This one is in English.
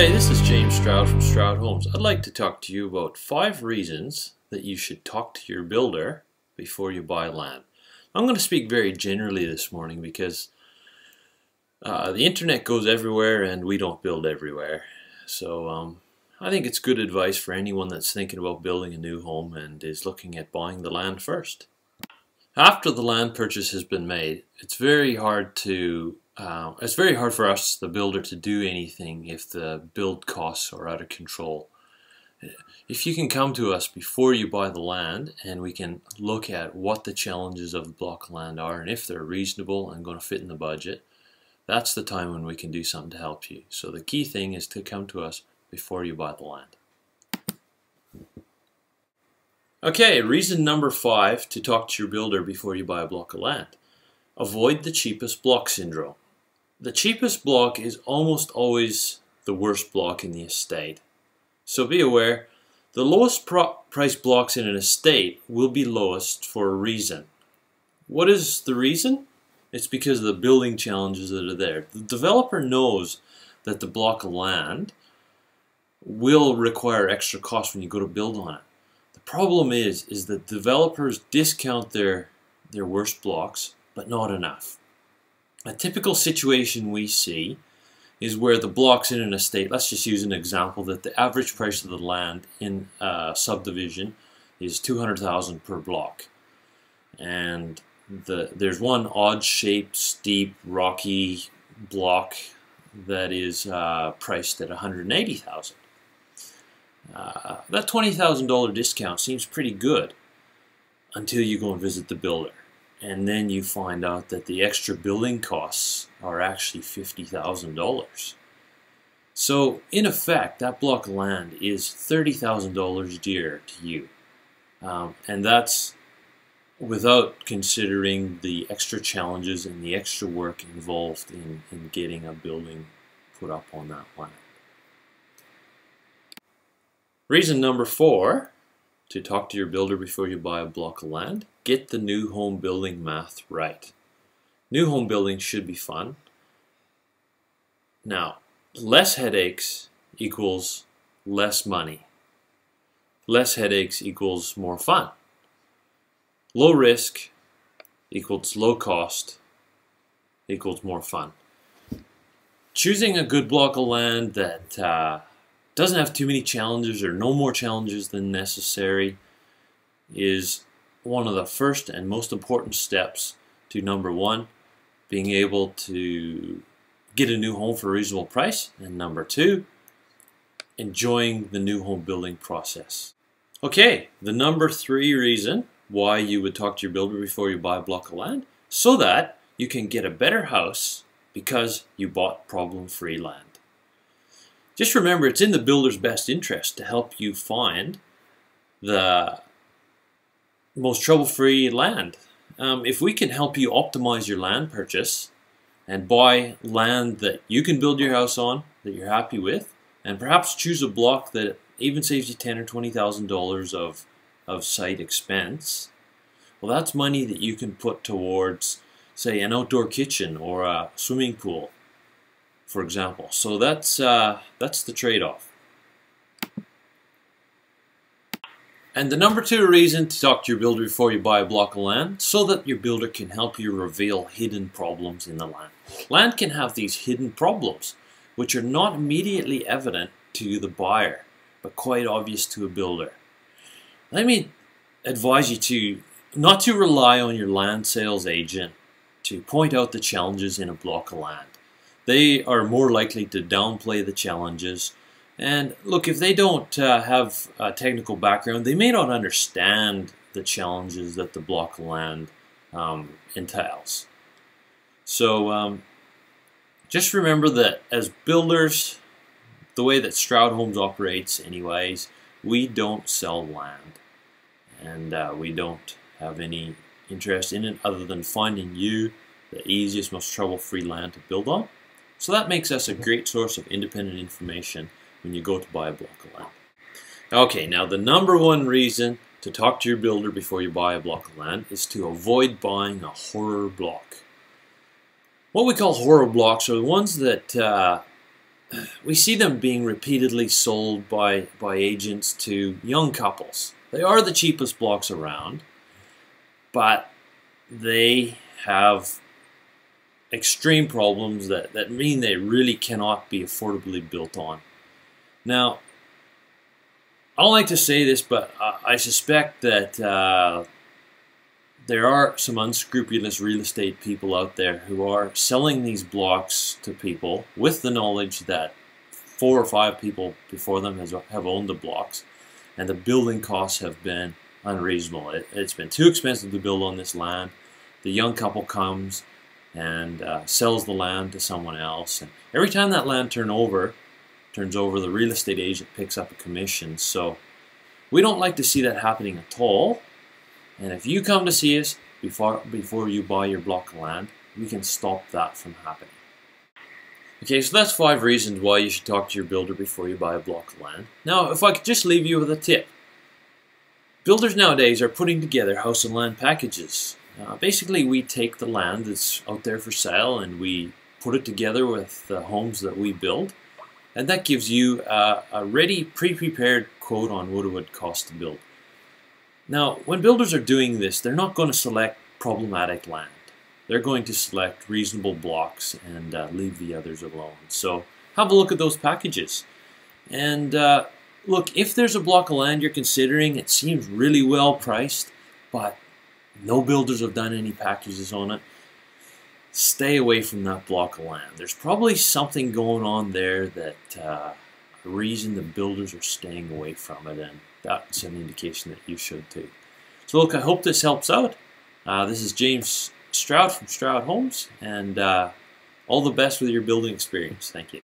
Hey, this is James Stroud from Stroud Homes. I'd like to talk to you about 5 reasons that you should talk to your builder before you buy land. I'm going to speak very generally this morning because the internet goes everywhere and we don't build everywhere. So I think it's good advice for anyone that's thinking about building a new home and is looking at buying the land first. After the land purchase has been made, it's very hard for us, the builder, to do anything if the build costs are out of control. If you can come to us before you buy the land and we can look at what the challenges of the block of land are and if they're reasonable and going to fit in the budget, that's the time when we can do something to help you. So the key thing is to come to us before you buy the land. Okay, reason number 5 to talk to your builder before you buy a block of land. Avoid the cheapest block syndrome. The cheapest block is almost always the worst block in the estate. So be aware, the lowest price blocks in an estate will be lowest for a reason. What is the reason? It's because of the building challenges that are there. The developer knows that the block of land will require extra cost when you go to build on it. The problem is that developers discount their worst blocks, but not enough. A typical situation we see is where the blocks in an estate, let's just use an example that the average price of the land in a subdivision is $200,000 per block. And there's one odd-shaped, steep, rocky block that is priced at $180,000. That $20,000 discount seems pretty good until you go and visit the builder. And then you find out that the extra building costs are actually $50,000. So in effect, that block of land is $30,000 dear to you. And that's without considering the extra challenges and the extra work involved in getting a building put up on that land. Reason number 4 to talk to your builder before you buy a block of land: get the new home building math right. New home building should be fun. Now, less headaches equals less money. Less headaches equals more fun. Low risk equals low cost equals more fun. Choosing a good block of land that doesn't have too many challenges or no more challenges than necessary is one of the first and most important steps to number 1, being able to get a new home for a reasonable price, and number 2, enjoying the new home building process. Okay, the number 3 reason why you would talk to your builder before you buy a block of land: so that you can get a better house because you bought problem-free land. Just remember, it's in the builder's best interest to help you find the most trouble-free land. If we can help you optimize your land purchase and buy land that you can build your house on, that you're happy with, and perhaps choose a block that even saves you $10,000 or $20,000 of site expense, well, that's money that you can put towards, say, an outdoor kitchen or a swimming pool, for example. So that's the trade-off. And the number 2 reason to talk to your builder before you buy a block of land: so that your builder can help you reveal hidden problems in the land. Land can have these hidden problems which are not immediately evident to the buyer, but quite obvious to a builder. Let me advise you not to rely on your land sales agent to point out the challenges in a block of land. They are more likely to downplay the challenges. And look, if they don't have a technical background, they may not understand the challenges that the block of land entails. So just remember that as builders, the way that Stroud Homes operates anyways, we don't sell land. And we don't have any interest in it other than finding you the easiest, most trouble-free land to build on. So that makes us a great source of independent information when you go to buy a block of land. Okay, now the number 1 reason to talk to your builder before you buy a block of land is to avoid buying a horror block. What we call horror blocks are the ones that we see them being repeatedly sold by agents to young couples. They are the cheapest blocks around, but they have extreme problems that mean they really cannot be affordably built on. Now, I don't like to say this, but I suspect that there are some unscrupulous real estate people out there who are selling these blocks to people with the knowledge that 4 or 5 people before them have owned the blocks, and the building costs have been unreasonable. It's been too expensive to build on this land. The young couple comes and sells the land to someone else, and every time that land turns over, the real estate agent picks up a commission. So we don't like to see that happening at all. And if you come to see us before you buy your block of land, we can stop that from happening. Okay, so that's 5 reasons why you should talk to your builder before you buy a block of land. Now, if I could just leave you with a tip. Builders nowadays are putting together house and land packages. Basically, we take the land that's out there for sale and we put it together with the homes that we build. And that gives you a ready, pre-prepared quote on what it would cost to build. Now, when builders are doing this, they're not going to select problematic land. They're going to select reasonable blocks and leave the others alone. So have a look at those packages. And look, if there's a block of land you're considering, it seems really well priced, but no builders have done any packages on it, stay away from that block of land. There's probably something going on there that a reason the builders are staying away from it, and that's an indication that you should too. So look, I hope this helps out. This is James Stroud from Stroud Homes, and all the best with your building experience. Thank you.